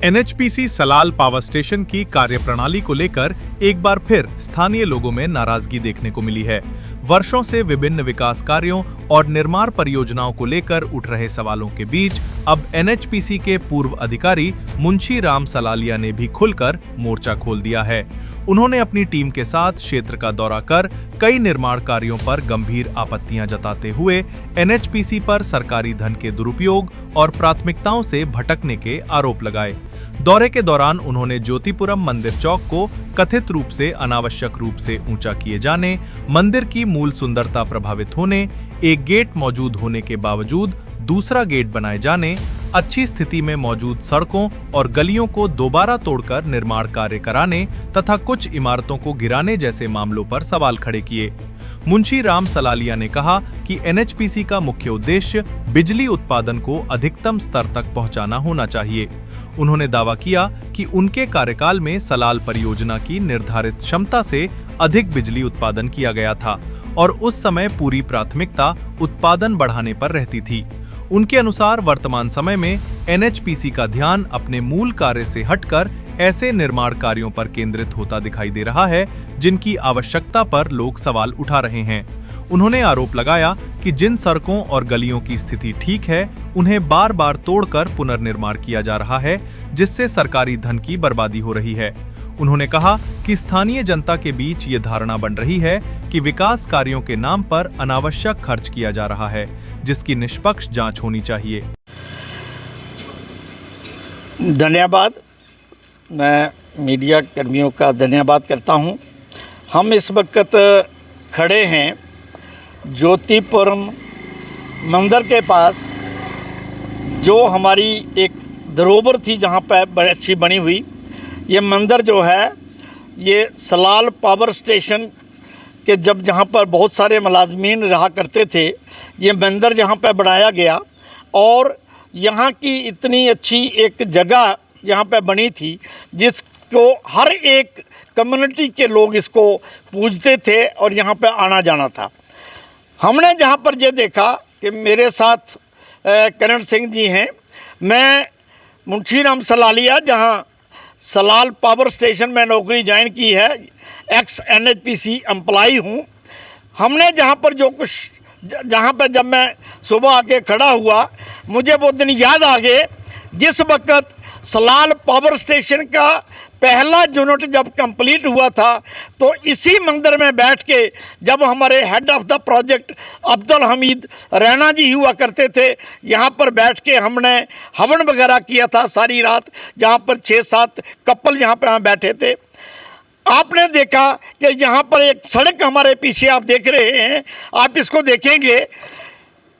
NHPC Salal power station की कार्यप्रणाली को लेकर एक बार फिर स्थानीय लोगों में नाराजगी देखने को मिली है। वर्षों से विभिन्न विकास कार्यों और निर्माण परियोजनाओं को लेकर उठ रहे सवालों के बीच अब एनएचपीसी के पूर्व अधिकारी मुंशी राम सलालिया ने भी खुलकर मोर्चा खोल दिया है। उन्होंने अपनी टीम के साथ क्षेत्र का दौरा कर कई निर्माण कार्यों पर गंभीर आपत्तियां जताते हुए एनएचपीसी पर सरकारी धन के दुरुपयोग और प्राथमिकताओं से भटकने के आरोप लगाए। दौरे के दौरान उन्होंने ज्योतिपुरम मंदिर चौक को कथित रूप से अनावश्यक रूप से ऊंचा किए जाने, मंदिर की मूल सुंदरता प्रभावित होने, एक गेट मौजूद होने के बावजूद दूसरा गेट बनाए जाने, अच्छी स्थिति में मौजूद सड़कों और गलियों को दोबारा तोड़कर निर्माण कार्य कराने तथा कुछ इमारतों को गिराने जैसे मामलों पर सवाल खड़े किए। मुंशी राम सलालिया ने कहा कि एनएचपीसी का मुख्य उद्देश्य बिजली उत्पादन को अधिकतम स्तर तक पहुंचाना होना चाहिए। उन्होंने दावा किया कि उनके कार्यकाल में सलाल परियोजना की निर्धारित क्षमता से अधिक बिजली उत्पादन किया गया था और उस समय पूरी प्राथमिकता उत्पादन बढ़ाने पर रहती थी। उनके अनुसार वर्तमान समय में एनएचपीसी का ध्यान अपने मूल कार्य से हटकर ऐसे निर्माण कार्यों पर केंद्रित होता दिखाई दे रहा है जिनकी आवश्यकता पर लोग सवाल उठा रहे हैं। उन्होंने आरोप लगाया कि जिन सड़कों और गलियों की स्थिति ठीक है, उन्हें बार बार तोड़कर पुनर्निर्माण किया जा रहा है, जिससे सरकारी धन की बर्बादी हो रही है। उन्होंने कहा कि स्थानीय जनता के बीच ये धारणा बन रही है कि विकास कार्यों के नाम पर अनावश्यक खर्च किया जा रहा है, जिसकी निष्पक्ष जांच होनी चाहिए। धन्यवाद। मैं मीडिया कर्मियों का धन्यवाद करता हूं। हम इस वक्त खड़े हैं ज्योतिपुरम मंदिर के पास, जो हमारी एक धरोहर थी जहां पर अच्छी बनी हुई। ये मंदिर जो है ये सलाल पावर स्टेशन के जहाँ पर बहुत सारे मुलाजमीन रहा करते थे, ये मंदिर जहाँ पर बनाया गया और यहाँ की इतनी अच्छी एक जगह यहाँ पे बनी थी जिसको हर एक कम्युनिटी के लोग इसको पूजते थे और यहाँ पे आना जाना था। हमने जहाँ पर ये देखा कि मेरे साथ करण सिंह जी हैं, मैं मुंशी राम सलालिया जहाँ सलाल पावर स्टेशन में नौकरी ज्वाइन की है, एक्स एनएचपीसी एम्प्लॉई हूँ। हमने जहाँ पर जो कुछ जहाँ पर जब मैं सुबह आके खड़ा हुआ, मुझे वो दिन याद आ गए जिस वक्त सलाल पावर स्टेशन का पहला यूनिट जब कंप्लीट हुआ था, तो इसी मंदिर में बैठ के जब हमारे head of the project Abdul Hamid Raina ji हुआ करते थे, यहाँ पर बैठ के हमने हवन वगैरह किया था सारी रात, जहाँ पर 6-7 कपल यहाँ पर हम बैठे थे। आपने देखा कि यहाँ पर एक सड़क हमारे पीछे आप देख रहे हैं, आप इसको देखेंगे,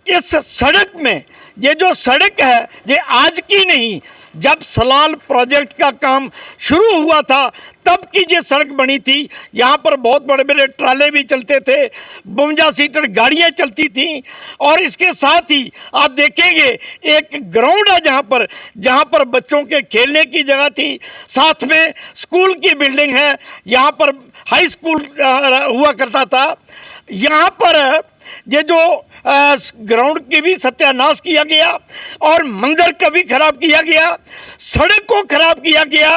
इस सड़क में ये जो सड़क है ये आज की नहीं, जब सलाल प्रोजेक्ट का काम शुरू हुआ था तब की ये सड़क बनी थी। यहाँ पर बहुत बड़े बड़े ट्राले भी चलते थे, 52 सीटर गाड़ियाँ चलती थीं और इसके साथ ही आप देखेंगे एक ग्राउंड है जहाँ पर बच्चों के खेलने की जगह थी, साथ में स्कूल की बिल्डिंग है, यहाँ पर हाई स्कूल हुआ करता था। यहाँ पर ये जो ग्राउंड की भी सत्यानाश किया गया और मंदिर का भी खराब किया गया, सड़क को खराब किया गया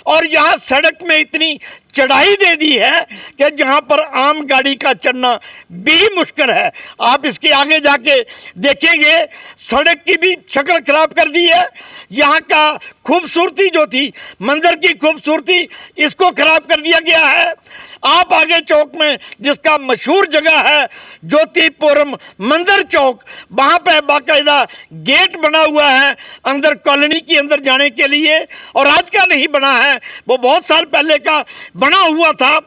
और यहाँ सड़क में इतनी चढ़ाई दे दी है कि जहाँ पर आम गाड़ी का चलना भी मुश्किल है। आप इसके आगे जाके देखेंगे सड़क की भी शक्ल खराब कर दी है। यहाँ का खूबसूरती जो थी, मंदिर की खूबसूरती, इसको खराब कर दिया गया है। आप आगे चौक में जिसका मशहूर जगह है ज्योतिपुरम मंदिर चौक, वहाँ पे बाकायदा गेट बना हुआ है अंदर कॉलोनी के अंदर जाने के लिए, और आज का नहीं बना है, वो बहुत साल पहले का बना हुआ था।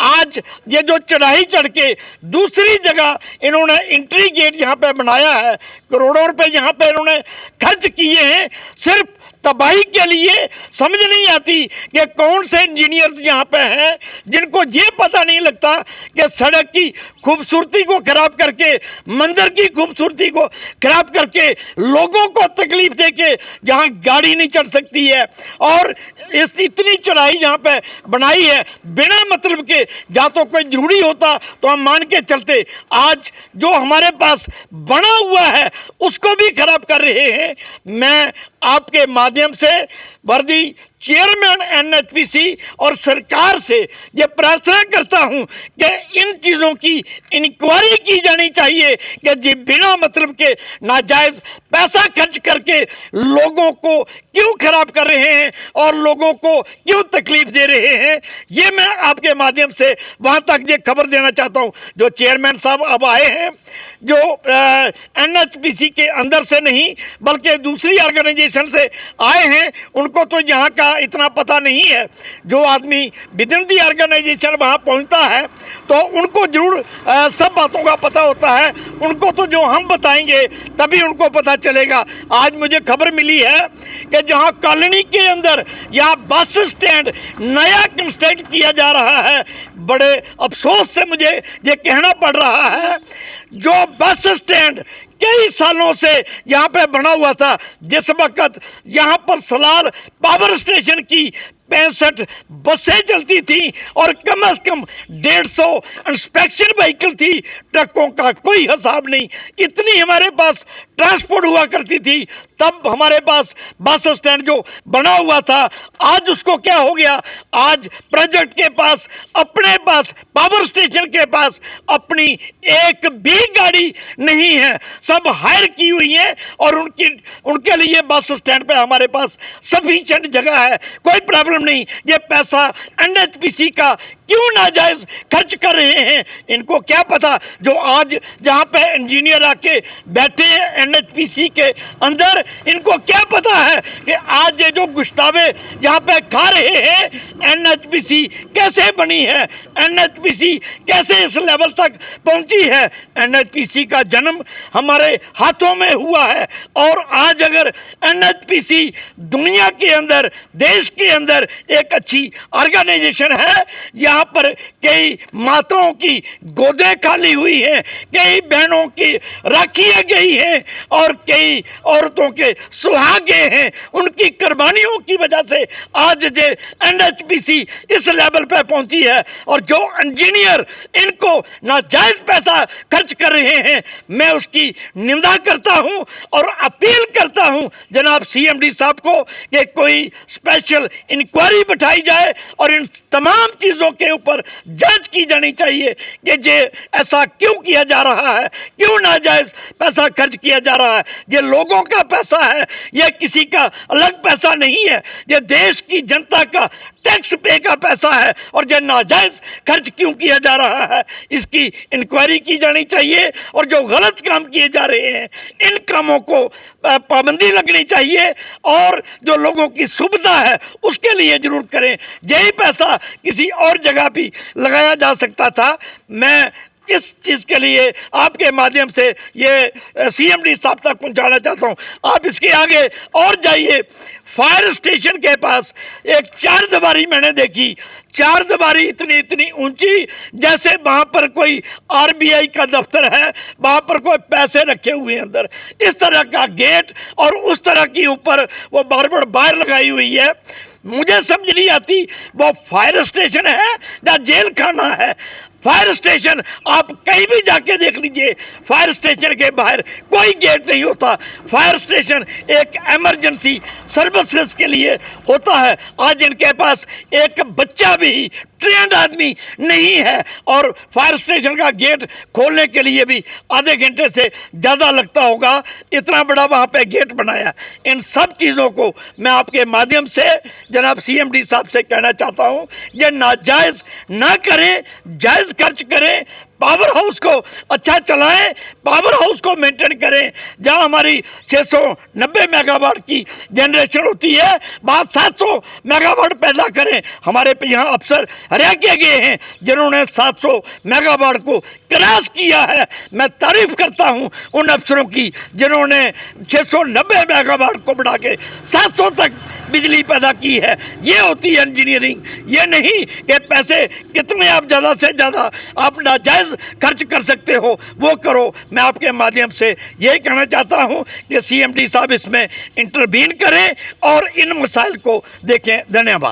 आज ये जो चढ़ाई चढ़ के दूसरी जगह इन्होंने एंट्री गेट यहाँ पे बनाया है, करोड़ों रुपए यहाँ पे इन्होंने खर्च किए हैं सिर्फ तबाही के लिए। समझ नहीं आती कि कौन से इंजीनियर्स यहाँ पे हैं जिनको ये पता नहीं लगता कि सड़क की खूबसूरती को खराब करके, मंदिर की खूबसूरती को खराब करके, लोगों को तकलीफ दे के जहाँ गाड़ी नहीं चढ़ सकती है और इस इतनी चढ़ाई यहाँ पे बनाई है बिना मतलब के। जहाँ तो कोई जरूरी होता तो हम मान के चलते, आज जो हमारे पास बना हुआ है उसको भी खराब कर रहे हैं। मैं आपके माध्यम से वर्दी चेयरमैन एनएचपीसी और सरकार से ये प्रार्थना करता हूं कि इन चीज़ों की इंक्वायरी की जानी चाहिए कि जी बिना मतलब के नाजायज़ पैसा खर्च करके लोगों को क्यों खराब कर रहे हैं और लोगों को क्यों तकलीफ दे रहे हैं। ये मैं आपके माध्यम से वहाँ तक ये खबर देना चाहता हूँ। जो चेयरमैन साहब अब आए हैं, जो एनएचपीसी के अंदर से नहीं बल्कि दूसरी ऑर्गेनाइजेशन से आए हैं, उनको तो यहाँ का इतना पता नहीं है। जो आदमी विद इन दी ऑर्गेनाइजेशन वहाँ पहुँचता है तो उनको जरूर सब बातों का पता होता है। उनको तो जो हम बताएंगे तभी उनको पता चलेगा। आज मुझे खबर मिली है कि जहाँ कॉलोनी के अंदर या बस स्टैंड नया कंस्ट्रक्ट किया जा रहा है, बड़े अफसोस से मुझे ये कहना पड़ रहा है, जो बस स्टैंड कई सालों से यहाँ पे बना हुआ था, जिस वक्त यहाँ पर सलाल पावर स्टेशन की 65 बसें चलती थी और कम से कम 150 इंस्पेक्शन व्हीकल थी, ट्रकों का कोई हिसाब नहीं, इतनी हमारे पास ट्रांसपोर्ट हुआ करती थी। तब हमारे पास बस स्टैंड जो बना हुआ था, आज उसको क्या हो गया, आज प्रोजेक्ट के पास अपने पास पावर स्टेशन के पास अपनी एक भी गाड़ी नहीं है, सब हायर की हुई है और उनके लिए बस स्टैंड पे हमारे पास सफिशिएंट जगह है, कोई प्रॉब्लम नहीं। ये पैसा एनएचपीसी का क्यों नाजायज खर्च कर रहे हैं, इनको क्या पता। जो आज जहां पे इंजीनियर आके बैठे हैं एनएचपीसी के अंदर, इनको क्या पता है कि आज ये जो गुश्तावे यहाँ पे खा रहे हैं, एनएचपीसी कैसे बनी है, एनएचपीसी कैसे इस लेवल तक पहुंची है। एनएचपीसी का जन्म हमारे हाथों में हुआ है और आज अगर एनएचपीसी दुनिया के अंदर, देश के अंदर एक अच्छी ऑर्गेनाइजेशन है, यहाँ पर कई माताओं की गोदें खाली हुई हैं, कई बहनों की राखियां गई हैं और कई औरतों के सुहागे हैं, उनकी कुर्बानियों की वजह से आज जे एनएचपीसी इस लेवल पे पहुंची है। और जो इंजीनियर इनको नाजायज पैसा खर्च कर रहे हैं, मैं उसकी निंदा करता हूं और अपील करता हूं जनाब सीएमडी साहब को कि कोई स्पेशल इंक्वायरी बिठाई जाए और इन तमाम चीज़ों के ऊपर जांच की जानी चाहिए कि ये ऐसा क्यों किया जा रहा है, क्यों नाजायज पैसा खर्च किया जा रहा है। ये लोगों का पैसा है, ये किसी का अलग पैसा नहीं है, ये देश की जनता का टैक्स पे का पैसा है और जो नाजायज खर्च क्यों किया जा रहा है, इसकी इंक्वायरी की जानी चाहिए। और जो गलत काम किए जा रहे हैं, इन कामों को पाबंदी लगनी चाहिए और जो लोगों की सुविधा है उसके लिए जरूर करें। यही पैसा किसी और जगह भी लगाया जा सकता था। मैं इस चीज़ के लिए आपके माध्यम से ये सीएमडी साहब तक पहुंचाना चाहता हूं। आप इसके आगे और जाइए, फायर स्टेशन के पास एक 4 दीवारी मैंने देखी, 4 दीवारी इतनी ऊंची, जैसे वहाँ पर कोई आरबीआई का दफ्तर है, वहाँ पर कोई पैसे रखे हुए हैं अंदर, इस तरह का गेट और उस तरह की ऊपर वो बार बार लगाई हुई है। मुझे समझ नहीं आती वो फायर स्टेशन है या जेल खाना है। फायर स्टेशन आप कहीं भी जाके देख लीजिए, फायर स्टेशन के बाहर कोई गेट नहीं होता। फायर स्टेशन एक इमरजेंसी सर्विसेज के लिए होता है। आज इनके पास एक बच्चा भी ट्रेंड आदमी नहीं है और फायर स्टेशन का गेट खोलने के लिए भी आधे घंटे से ज़्यादा लगता होगा, इतना बड़ा वहाँ पे गेट बनाया। इन सब चीज़ों को मैं आपके माध्यम से जनाब सीएमडी साहब से कहना चाहता हूँ, ये नाजायज़ ना करें, जायज़ खर्च करें, पावर हाउस को अच्छा चलाएं, पावर हाउस को मेंटेन करें। जहां हमारी 690 मेगावाट की जनरेशन होती है, वहाँ 700 मेगावाट पैदा करें। हमारे पे यहाँ अफसर रह के गए हैं जिन्होंने 700 मेगावाट को क्रॉस किया है। मैं तारीफ करता हूँ उन अफसरों की जिन्होंने 690 मेगावाट को बढ़ा के 700 तक बिजली पैदा की है। ये होती है इंजीनियरिंग, ये नहीं कि पैसे कितने आप ज़्यादा से ज़्यादा आप नाजायज़ खर्च कर सकते हो वो करो। मैं आपके माध्यम से यही कहना चाहता हूं कि सीएमडी साहब इसमें इंटरवीन करें और इन मसाइल को देखें। धन्यवाद।